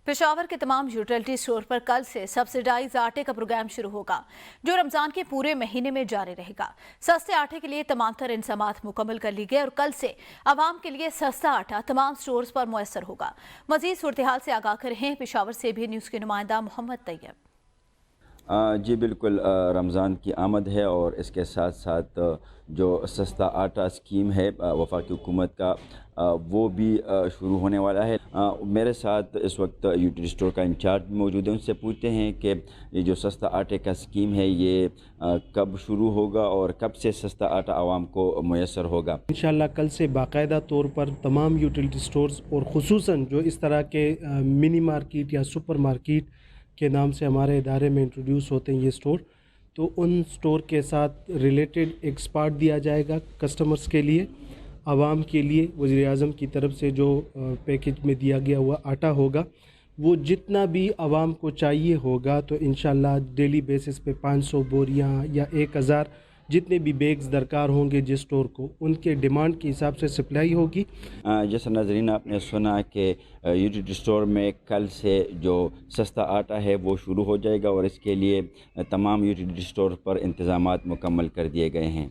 पेशावर के तमाम utility store पर कल से सब्सिडाइज आटे का प्रोग्राम शुरू होगा, जो रमजान के पूरे महीने में जारी रहेगा। सस्ते आटे के लिए तमाम तर इंतजामात मुकम्मल कर ली गए और कल से आवाम के लिए सस्ता आटा तमाम स्टोर्स पर मुयसर होगा। मजीद सूरत-ए-हाल से आगाह कर रहे हैं पेशावर से भी न्यूज़ के नुमाइंदा मोहम्मद तैयब। जी बिल्कुल, रमज़ान की आमद है और इसके साथ साथ जो सस्ता आटा स्कीम है वफाकी हुकूमत का, वो भी शुरू होने वाला है। मेरे साथ इस वक्त यूटिलिटी स्टोर का इंचार्ज भी मौजूद है, उनसे पूछते हैं कि ये जो सस्ता आटे का स्कीम है ये कब शुरू होगा और कब से सस्ता आटा आवाम को मुयसर होगा। इंशाल्लाह कल से बाकायदा तौर पर तमाम यूटिलिटी स्टोर्स और ख़ुसूसन जो इस तरह के मिनी मार्केट या सुपर मार्केट के नाम से हमारे इदारे में इंट्रोड्यूस होते हैं ये स्टोर, तो उन स्टोर के साथ रिलेटेड एक स्पॉट दिया जाएगा कस्टमर्स के लिए, आवाम के लिए। वज़ीर-ए-आज़म की तरफ से जो पैकेज में दिया गया हुआ आटा होगा वो जितना भी आवाम को चाहिए होगा, तो इंशाल्लाह डेली बेसिस पे 500 बोरियाँ या 1000 जितने भी बैग्स दरकार होंगे जिस स्टोर को, उनके डिमांड के हिसाब से सप्लाई होगी। जैसा नाज़रीन आपने सुना कि यूटिलिटी स्टोर में कल से जो सस्ता आटा है वो शुरू हो जाएगा और इसके लिए तमाम यूटिलिटी स्टोर पर इंतज़ामात मुकम्मल कर दिए गए हैं।